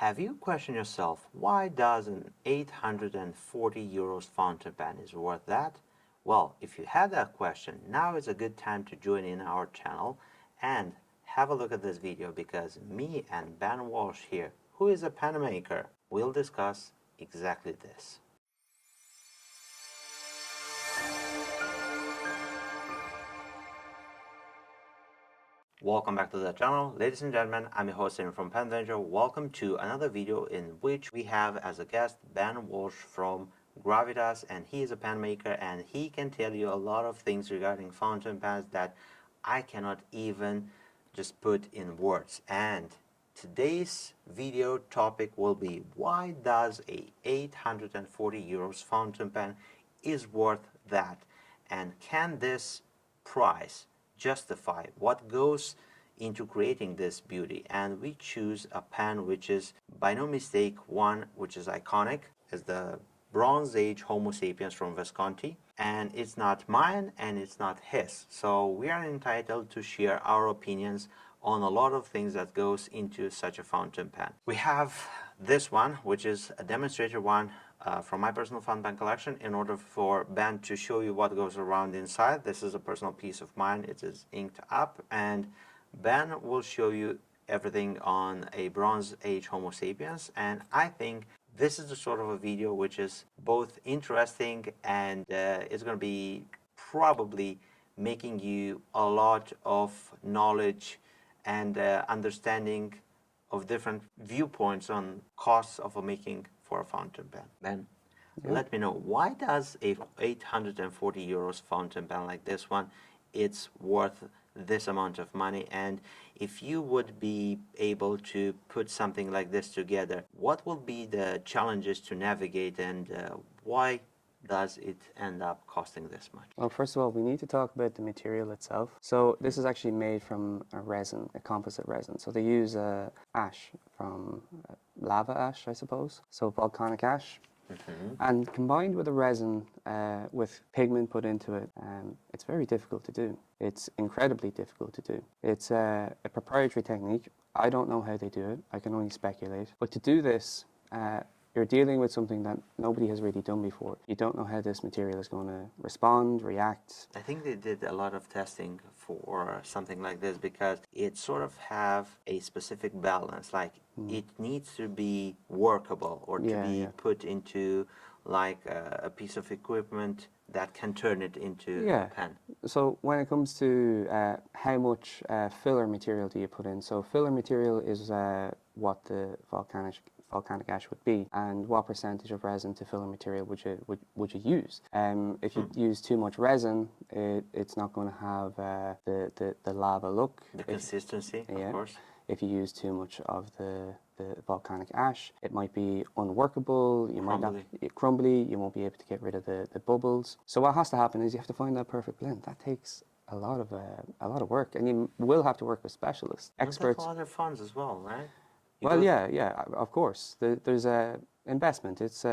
Have you questioned yourself, why does an 840 euros fountain pen is worth that? Well, if you had that question, now is a good time to join in our channel and have a look at this video, because me and Ben Walsh here, who is a pen maker, will discuss exactly this. Welcome back to the channel, ladies and gentlemen. I'm your host from Pen Venture. Welcome to another video in which we have as a guest Ben Walsh from Gravitas, and he is a pen maker and he can tell you a lot of things regarding fountain pens that I cannot even just put in words. And today's video topic will be, why does a 840 euros fountain pen is worth that, and can this price justify what goes into creating this beauty? And we choose a pen which is by no mistake one which is iconic, is the Bronze Age Homo sapiens from Visconti, and it's not mine and it's not his, so we are entitled to share our opinions on a lot of things that goes into such a fountain pen. We have this one, which is a demonstrator one from my personal fountain pen collection. In order for Ben to show you what goes around inside, this is a personal piece of mine. It is inked up, and Ben will show you everything on a Bronze Age Homo sapiens. And I think this is the sort of a video which is both interesting and it's going to be probably making you a lot of knowledge and understanding of different viewpoints on costs of a making for a fountain pen. Ben, let me know, why does a 840 euros fountain pen like this one, it's worth this amount of money? And if you would be able to put something like this together, what will be the challenges to navigate, and why does it end up costing this much? Well, first of all, we need to talk about the material itself. So this is actually made from a resin, a composite resin. So they use ash from lava ash, I suppose. So volcanic ash. And combined with a resin with pigment put into it, it's very difficult to do. It's incredibly difficult to do. It's a proprietary technique. I don't know how they do it. I can only speculate. But to do this, you're dealing with something that nobody has really done before. You don't know how this material is going to respond, react. I think they did a lot of testing for something like this, because it sort of have a specific balance. Like it needs to be workable, or to be put into like a piece of equipment that can turn it into a pen. So when it comes to how much filler material do you put in? So filler material is what the volcanic ash would be, and what percentage of resin to filler material would you use. If you use too much resin, it's not going to have the lava look. The consistency, of course. If you use too much of the volcanic ash, it might be unworkable, you might not crumbly, you won't be able to get rid of the bubbles. So what has to happen is you have to find that perfect blend. That takes a lot of work, and you will have to work with specialists, experts. That's a lot of funds as well, right? Well, yeah, of course. There's a investment. It's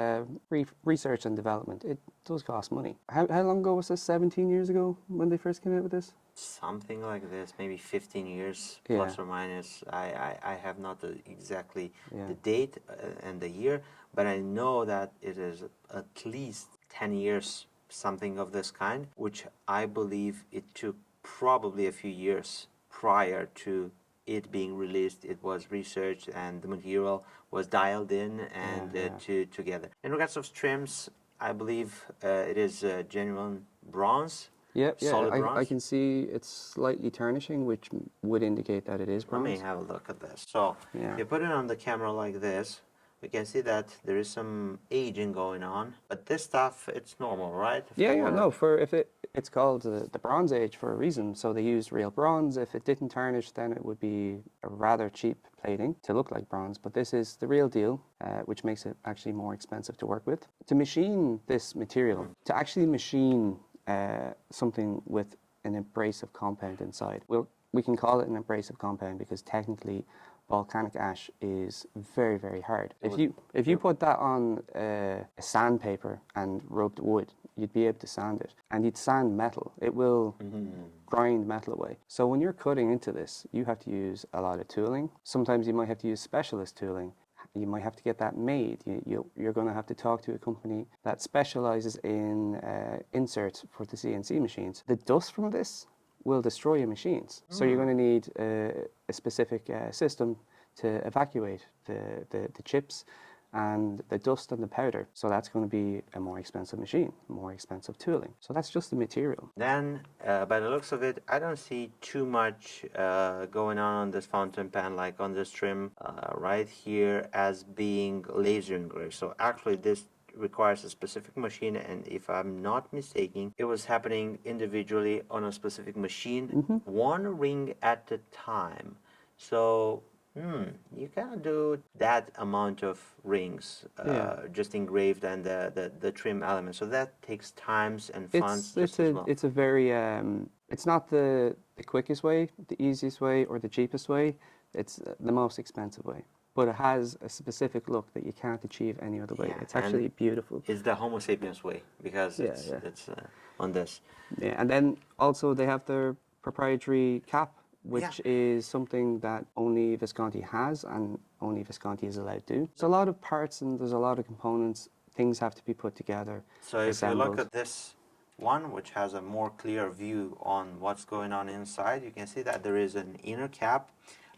research and development. It does cost money. How long ago was this? 17 years ago when they first came out with this? Something like this, maybe 15 years plus or minus. I have not exactly the date and the year, but I know that it is at least 10 years, something of this kind, which I believe it took probably a few years prior to it being released. It was researched and the material was dialed in and together. In regards of trims, I believe it is genuine bronze. Solid bronze. I can see it's slightly turnishing, which would indicate that it is bronze. Let me have a look at this. So if you put it on the camera like this, we can see that there is some aging going on, but this stuff, it's normal, right? It's called the Bronze Age for a reason. So they used real bronze. If it didn't tarnish, then it would be a rather cheap plating to look like bronze. But this is the real deal, which makes it actually more expensive to work with. To machine this material, to actually machine something with an abrasive compound inside, we can call it an abrasive compound because technically volcanic ash is very, very hard. If you put that on a sandpaper and rubbed wood, you'd be able to sand it, and you'd sand metal. It will grind metal away. So when you're cutting into this, you have to use a lot of tooling. Sometimes you might have to use specialist tooling. You might have to get that made. You're going to have to talk to a company that specializes in inserts for the CNC machines. The dust from this will destroy your machines. So you're going to need a specific system to evacuate the chips and the dust and the powder. So that's going to be a more expensive machine, more expensive tooling. So that's just the material. Then, by the looks of it, I don't see too much going on this fountain pen, like on this trim right here, as being laser engraved. So actually this requires a specific machine, and if I'm not mistaken, it was happening individually on a specific machine, one ring at a time. So you cannot do that amount of rings just engraved and the trim element. So that takes times and funds just as well. It's a very it's not the quickest way, the easiest way, or the cheapest way. It's the most expensive way. But it has a specific look that you can't achieve any other way. Yeah, It's actually beautiful. It's the Homo sapiens way because it's on this. Yeah, and then also they have their proprietary cap, which Yeah. is something that only Visconti has and only Visconti is allowed to do. There's a lot of parts and there's a lot of components. Things have to be put together. So if you look assembled. at this one, which has a more clear view on what's going on inside, you can see that there is an inner cap,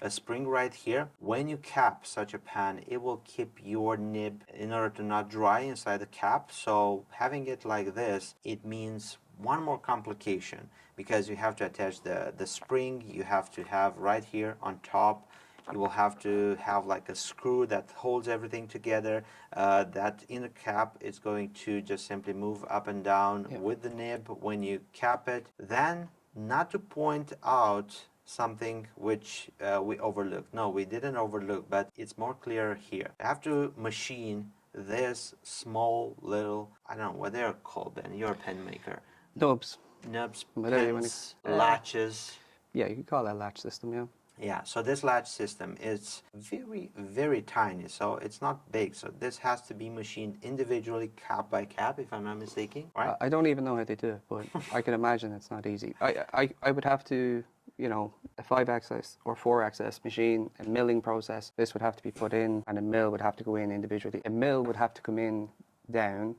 a spring right here. When you cap such a pan, it will keep your nib in order to not dry inside the cap. So having it like this, it means one more complication because you have to attach the spring, you have to have right here on top, you will have to have like a screw that holds everything together. That inner cap is going to just simply move up and down with the nib when you cap it. Then, not to point out something which we overlooked. No, we didn't overlook, but it's more clear here. I have to machine this small little, I don't know what they're called, Ben. You're a pen maker. Nubs. Nubs, Whatever you pins, wanna- latches. Yeah, you could call that latch system, yeah. Yeah, so this latch system is very, very tiny, so it's not big. So this has to be machined individually, cap by cap, if I'm not mistaken, right? I don't even know how they do it, but I can imagine it's not easy. I would have to, you know, a 5-axis or 4-axis machine, a milling process. This would have to be put in, and a mill would have to go in individually. A mill would have to come in down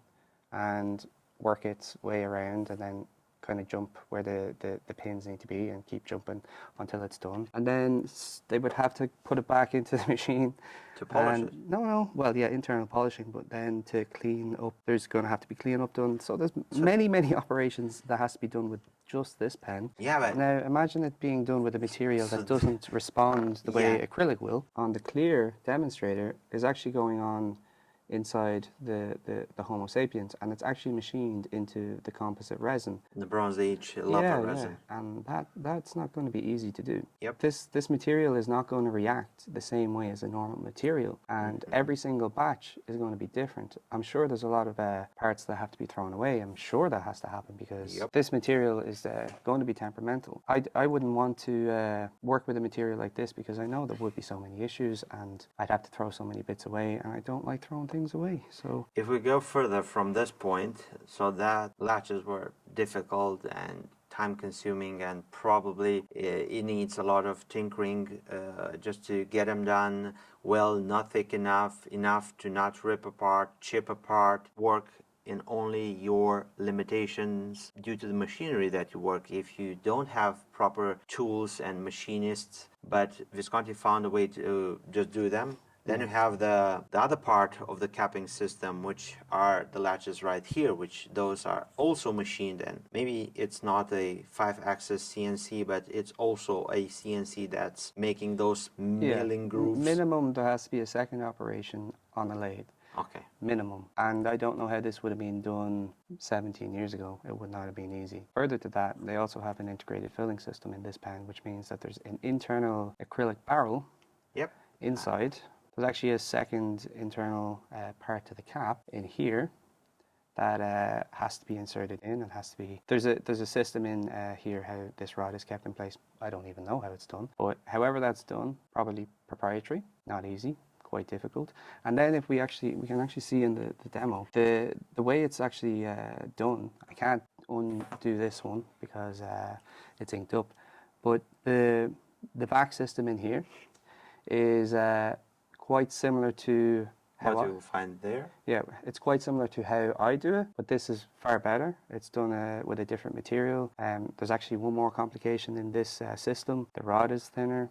and work its way around, and then kind of jump where the pins need to be and keep jumping until it's done. And then they would have to put it back into the machine. To polish it? No. Well, yeah, internal polishing, but then to clean up, there's going to have to be clean up done. So there's many operations that has to be done with just this pen. Yeah, but Now, imagine it being done with a material that doesn't respond the way acrylic will. On the clear demonstrator is actually going on inside the Homo sapiens, and it's actually machined into the composite resin. the Bronze Age lava resin. And that's not going to be easy to do. Yep. This material is not going to react the same way as a normal material, and every single batch is going to be different. I'm sure there's a lot of parts that have to be thrown away. I'm sure that has to happen because this material is going to be temperamental. I wouldn't want to work with a material like this because I know there would be so many issues and I'd have to throw so many bits away, and I don't like throwing things away. So if we go further from this point, so that latches were difficult and time consuming, and probably it needs a lot of tinkering just to get them done well, not thick enough to not rip apart, chip apart, work in only your limitations due to the machinery that you work. If you don't have proper tools and machinists, but Visconti found a way to just do them. Then you have the other part of the capping system, which are the latches right here, which those are also machined, and maybe it's not a 5-axis CNC, but it's also a CNC that's making those milling grooves. Minimum, there has to be a second operation on a lathe. Okay. Minimum. And I don't know how this would have been done 17 years ago. It would not have been easy. Further to that, they also have an integrated filling system in this pen, which means that there's an internal acrylic barrel inside. There's actually a second internal part to the cap in here that has to be inserted in and has to be... There's a system in here how this rod is kept in place. I don't even know how it's done. But however that's done, probably proprietary, not easy, quite difficult. And then if we can actually see in the demo, the way it's actually done, I can't undo this one because it's inked up. But the back system in here is... quite similar to how What you find there? yeah, it's quite similar to how I do it, but this is far better. It's done with a different material. There's actually one more complication in this system. The rod is thinner.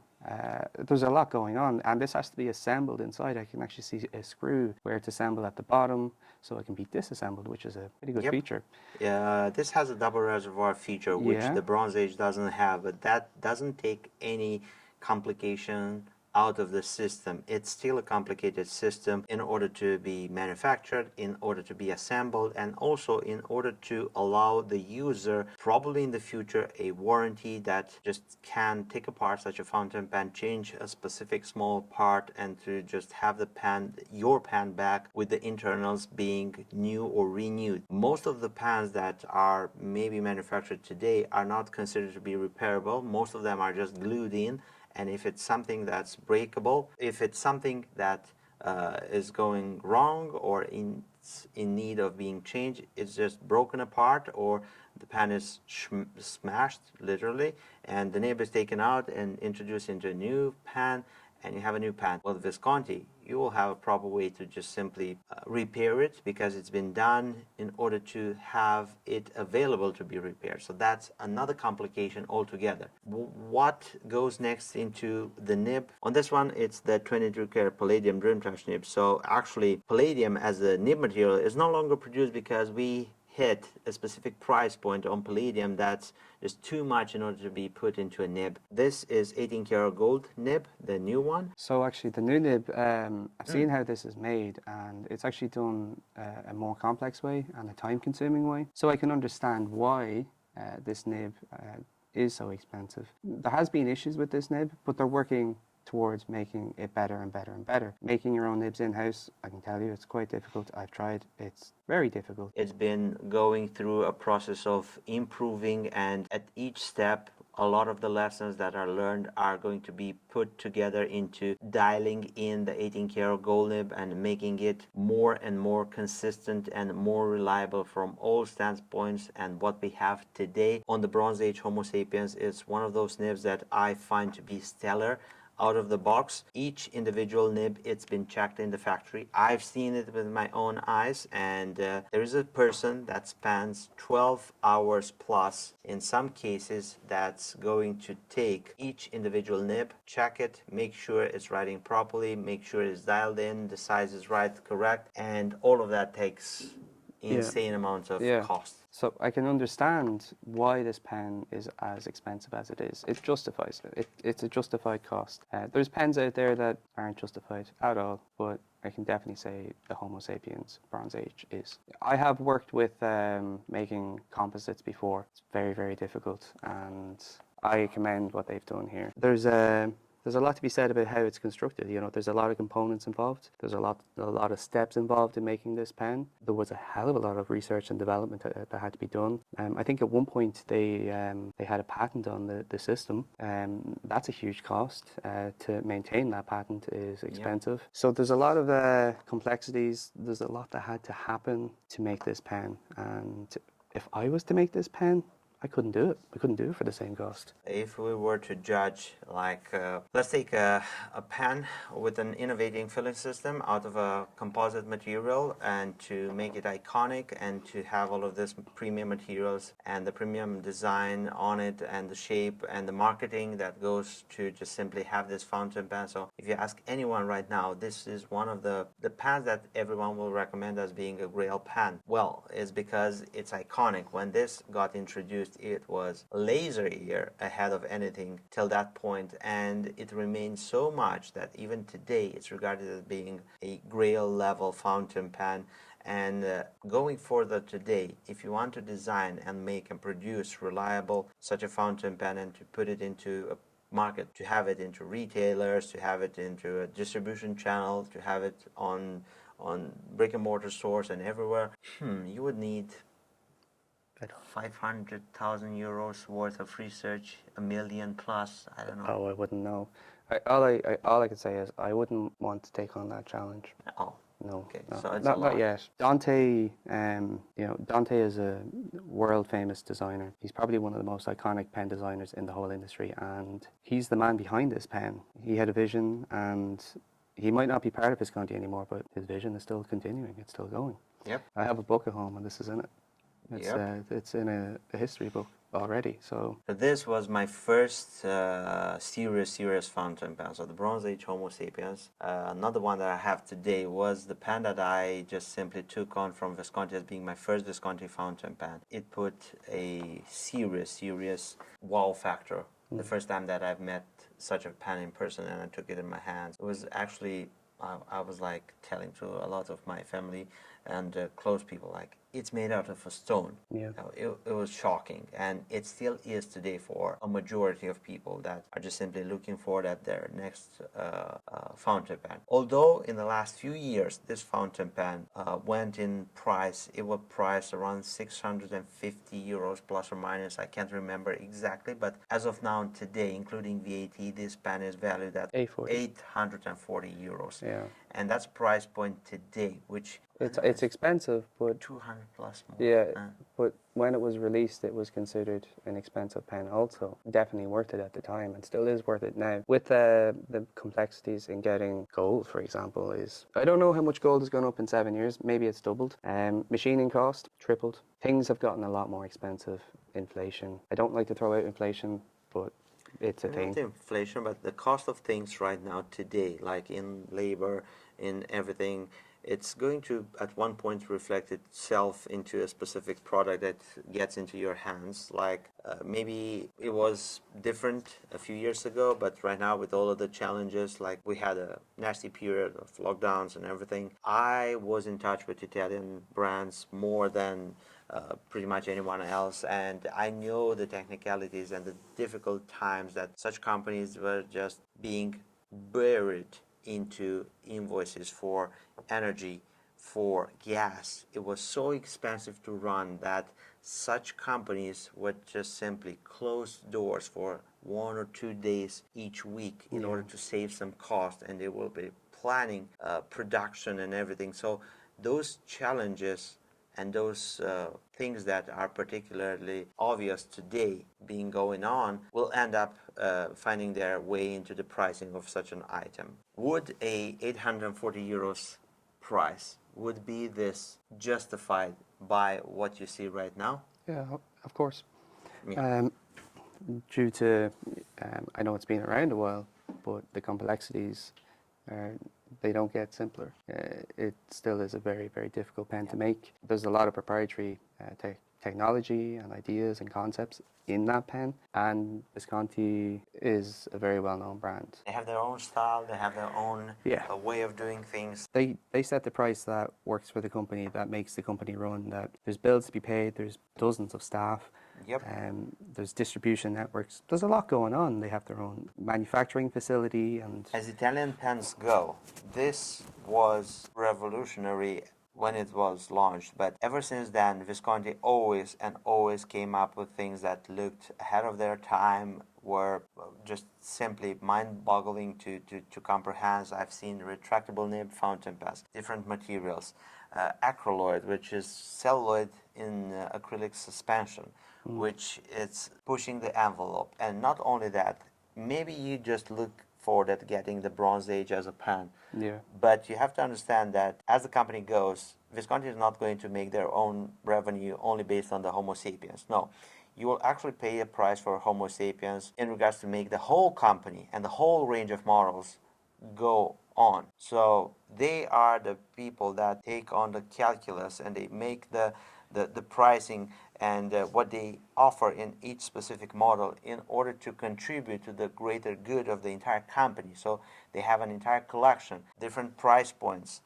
There's a lot going on, and this has to be assembled inside. I can actually see a screw where it's assembled at the bottom, so it can be disassembled, which is a pretty good Yep. feature. Yeah, this has a double reservoir feature, which Yeah. the Bronze Age doesn't have, but that doesn't take any complication out of the system. It's still a complicated system in order to be manufactured, in order to be assembled, and also in order to allow the user, probably in the future, a warranty that just can take apart such a fountain pen, change a specific small part, and to just have the pen, your pen back with the internals being new or renewed. Most of the pens that are maybe manufactured today are not considered to be repairable. Most of them are just glued in, and if it's something that's breakable, if it's something that is going wrong or in need of being changed, it's just broken apart, or the pan is smashed literally, and the nib is taken out and introduced into a new pan, and you have a new pan. With Visconti, you will have a proper way to just simply repair it, because it's been done in order to have it available to be repaired. So that's another complication altogether. What goes next into the nib? On this one, it's the 22 karat palladium Dreamtouch nib. So actually, palladium as a nib material is no longer produced because we hit a specific price point on palladium that's just too much in order to be put into a nib. This is 18 karat gold nib, the new one. So actually the new nib, I've seen how this is made, and it's actually done a more complex way and a time consuming way. So I can understand why this nib is so expensive. There has been issues with this nib, but they're working towards making it better and better and better. Making your own nibs in-house, I can tell you, it's quite difficult. I've tried. It's very difficult. It's been going through a process of improving, and at each step, a lot of the lessons that are learned are going to be put together into dialing in the 18 karat gold nib and making it more and more consistent and more reliable from all standpoints. And what we have today on the Bronze Age Homo sapiens is one of those nibs that I find to be stellar. Out of the box, each individual nib, it's been checked in the factory. I've seen it with my own eyes, and there is a person that spends 12 hours plus in some cases that's going to take each individual nib, check it, make sure it's writing properly, make sure it's dialed in, the size is right, correct, and all of that takes insane amounts of cost. So I can understand why this pen is as expensive as it is. It justifies it. It's a justified cost. There's pens out there that aren't justified at all, but I can definitely say the Homo sapiens Bronze Age is. I have worked with making composites before. It's very, very difficult, and I commend what they've done here. There's a lot to be said about how it's constructed. You know, there's a lot of components involved. There's a lot of steps involved in making this pen. There was a hell of a lot of research and development that had to be done. I think at one point they had a patent on the system. That's a huge cost. To maintain that patent is expensive. Yep. So there's a lot of complexities. There's a lot that had to happen to make this pen. And if I was to make this pen, I couldn't do it. I couldn't do it for the same cost. If we were to judge, like, let's take a pen with an innovating filling system out of a composite material, and to make it iconic and to have all of this premium materials and the premium design on it and the shape and the marketing that goes to just simply have this fountain pen. So if you ask anyone right now, this is one of the pens that everyone will recommend as being a grail pen. Well, it's because it's iconic. When this got introduced, it was laser year ahead of anything till that point, and it remains so much that even today it's regarded as being a grail level fountain pen. And going further today, if you want to design and make and produce reliable such a fountain pen and to put it into a market, to have it into retailers, to have it into a distribution channel, to have it on brick and mortar stores and everywhere, you would need 500,000 euros worth of research, a million plus, I don't know. Oh, I wouldn't know. All I can say is I wouldn't want to take on that challenge. Oh, no, okay. no, So it's not yet. Dante, Dante is a world famous designer. He's probably one of the most iconic pen designers in the whole industry, and he's the man behind this pen. He had a vision, and he might not be part of Visconti anymore, but his vision is still continuing. It's still going. Yep. I have a book at home, and this is in it. Yep. It's in a history book already. So So this was my first serious fountain pen. So the Bronze Age Homo sapiens. Another one that I have today was the pen that I just simply took on from Visconti as being my first Visconti fountain pen. It put a serious wow factor. The first time that I've met such a pen in person and I took it in my hands, it was actually I was like telling to a lot of my family and close people, like, it's made out of a stone. yeah, It was shocking, and it still is today for a majority of people that are just simply looking for that their next fountain pen. Although in the last few years this fountain pen went in price, it was priced around 650 euros plus or minus. I can't remember exactly, but as of now today, including VAT, this pen is valued at 840 euros. Yeah, And that's price point today, which it's expensive, but 200 plus more. yeah, but when it was released, it was considered an expensive pen. Also, definitely worth it at the time, and still is worth it now. With the complexities in getting gold, for example, is I don't know how much gold has gone up in 7 years. Maybe it's doubled. Machining cost tripled. Things have gotten a lot more expensive. Inflation. I don't like to throw out inflation, but it's a Not thing. inflation, but the cost of things right now today, like in labor, in everything, it's going to at one point reflect itself into a specific product that gets into your hands. Like maybe it was different a few years ago, but right now with all of the challenges, like we had a nasty period of lockdowns and everything, I was in touch with Italian brands more than pretty much anyone else, and I know the technicalities and the difficult times that such companies were just being buried into invoices for energy, for gas. It was so expensive to run that such companies would just simply close doors for 1 or 2 days each week in order to save some cost, and they will be planning production and everything. So those challenges and those things that are particularly obvious today being going on will end up finding their way into the pricing of such an item. Would a 840 euros price would be this justified by what you see right now? Yeah, of course. Yeah. Due to, I know it's been around a while, but the complexities, they don't get simpler. It still is a very difficult pen to make. There's a lot of proprietary technology and ideas and concepts in that pen, and Visconti is a very well-known brand. They have their own style, they have their own way of doing things. They set the price that works for the company, that makes the company run, that there's bills to be paid, there's dozens of staff. Yep. There's distribution networks. There's a lot going on. They have their own manufacturing facility, and as Italian pens go, this was revolutionary when it was launched, but ever since then Visconti always came up with things that looked ahead of their time, were just simply mind-boggling to comprehend. I've seen retractable nib fountain pens, different materials, acryloid, which is celluloid in acrylic suspension, which is pushing the envelope. And not only that, maybe you just look forward at getting the Bronze Age as a pen. yeah, But you have to understand that as the company goes, Visconti is not going to make their own revenue only based on the Homo sapiens. No, you will actually pay a price for Homo sapiens in regards to make the whole company and the whole range of models go on. So they are the people that take on the calculus and they make the pricing and what they offer in each specific model in order to contribute to the greater good of the entire company. So they have an entire collection, different price points,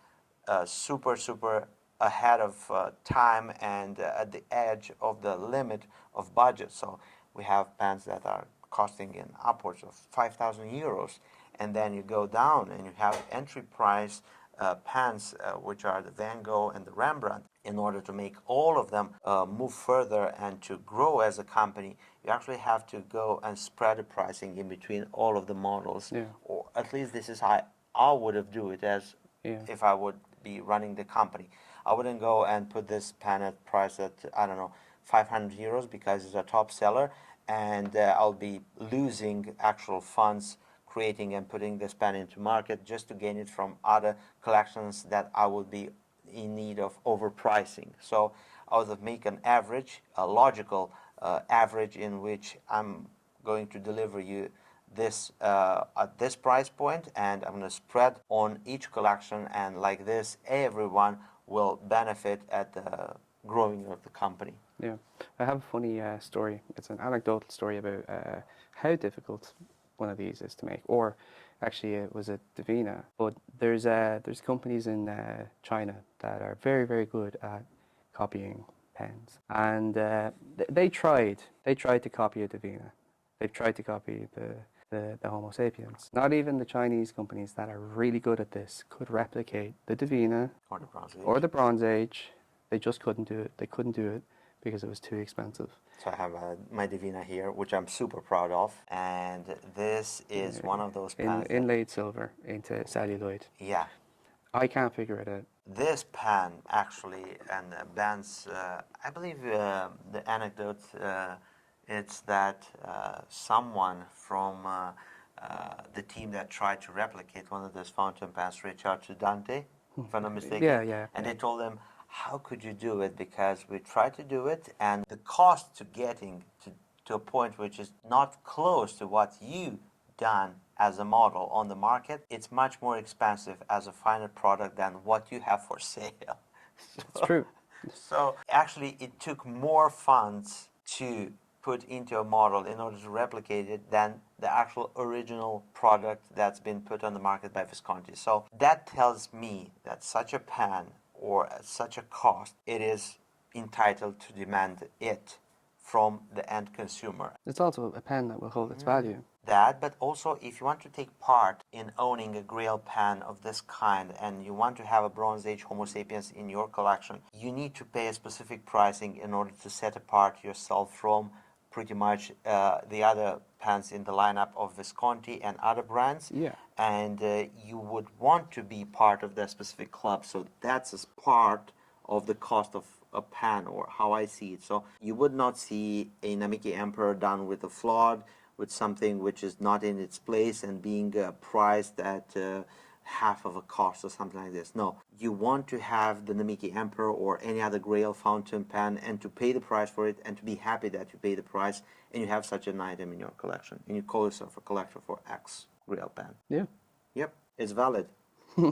super ahead of time and at the edge of the limit of budget. So we have pens that are costing in upwards of 5,000 euros, and then you go down and you have entry price pens, which are the Van Gogh and the Rembrandt. In order to make all of them move further and to grow as a company, you actually have to go and spread the pricing in between all of the models. Yeah. Or at least this is how I would have do it as if I would be running the company. I wouldn't go and put this pen at price at, I don't know, 500 euros because it's a top seller, and I'll be losing actual funds creating and putting this pen into market just to gain it from other collections that I would be in need of overpricing. So I would make an average, a logical average in which I'm going to deliver you this at this price point, and I'm going to spread on each collection, and like this everyone will benefit at the growing of the company. Yeah, I have a funny story. It's an anecdotal story about how difficult one of these is to make, or actually it was a Davina. But there's companies in China that are very, very good at copying pens, and they tried to copy a Davina. They've tried to copy the Homo sapiens. Not even the Chinese companies that are really good at this could replicate the Davina Or the Bronze Age. or the Bronze Age. They just couldn't do it. They couldn't do it because it was too expensive. So I have my Davina here, which I'm super proud of, and this is one of those pens. Inlaid silver into celluloid. Yeah. I can't figure it out. This pen actually, and Ben's, I believe the anecdote, it's that someone from the team that tried to replicate one of those fountain pens reached out to Dante, if I'm not mistaken. Yeah. And they told him, how could you do it? Because we tried to do it, and the cost to getting to a point which is not close to what you done as a model on the market, it's much more expensive as a final product than what you have for sale. It's true. So actually it took more funds to put into a model in order to replicate it than the actual original product that's been put on the market by Visconti. So that tells me that such a pen or at such a cost, it is entitled to demand it from the end consumer. It's also a pen that will hold its value. That, but also if you want to take part in owning a Grail pen of this kind and you want to have a Bronze Age Homo sapiens in your collection, you need to pay a specific pricing in order to set apart yourself from pretty much the other pens in the lineup of Visconti and other brands. Yeah. And you would want to be part of that specific club, so that's a part of the cost of a pen, or how I see it. So you would not see a Namiki Emperor done with a flawed, with something which is not in its place and being priced at half of a cost or something like this. No, you want to have the Namiki Emperor or any other Grail fountain pen and to pay the price for it and to be happy that you pay the price and you have such an item in your collection and you call yourself a collector for X Grail pen. Yeah. Yep, it's valid.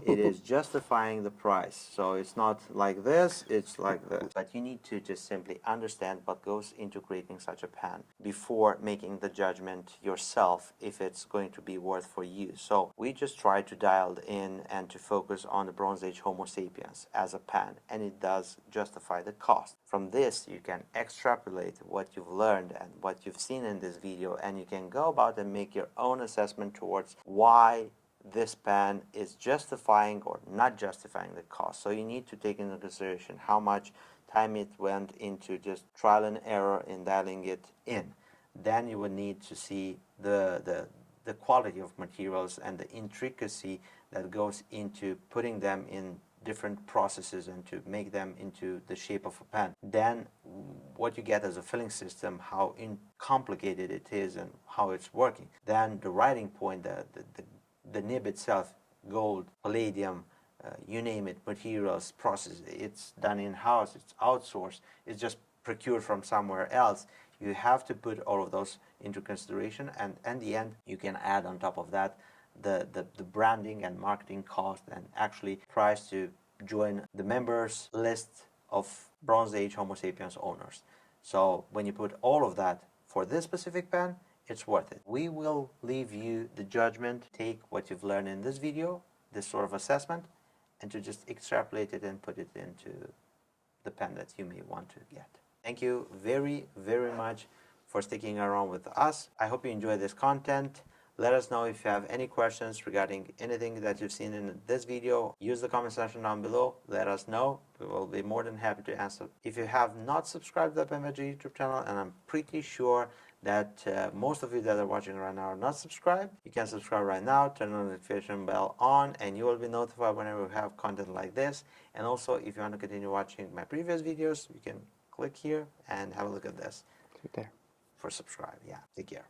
It is justifying the price. So it's not like this, it's like this. But you need to just simply understand what goes into creating such a pen before making the judgment yourself if it's going to be worth for you. So we just try to dial in and to focus on the Bronze Age Homo sapiens as a pen, and it does justify the cost. From this, you can extrapolate what you've learned and what you've seen in this video, and you can go about and make your own assessment towards why this pen is justifying or not justifying the cost. So you need to take into consideration how much time it went into just trial and error in dialing it in. Then you would need to see the quality of materials and the intricacy that goes into putting them in different processes and to make them into the shape of a pen. Then what you get as a filling system, how complicated it is and how it's working. Then the writing point, the nib itself, gold, palladium, you name it, materials, process, it's done in-house, it's outsourced, it's just procured from somewhere else. You have to put all of those into consideration, and in the end, you can add on top of that the branding and marketing cost and actually price to join the members list of Bronze Age Homo sapiens owners. So when you put all of that for this specific pen, it's worth it. We will leave you the judgment. Take what you've learned in this video, this sort of assessment, and to just extrapolate it and put it into the pen that you may want to get. Thank you very, very much for sticking around with us. I hope you enjoy this content. Let us know if you have any questions regarding anything that you've seen in this video. Use the comment section down below. Let us know. We will be more than happy to answer. If you have not subscribed to the PenVenture YouTube channel, and I'm pretty sure that most of you that are watching right now are not subscribed, you can subscribe right now, turn the notification bell on, and you will be notified whenever we have content like this. And also, if you want to continue watching my previous videos, you can click here and have a look at this. Click there. For subscribe. Yeah, take care.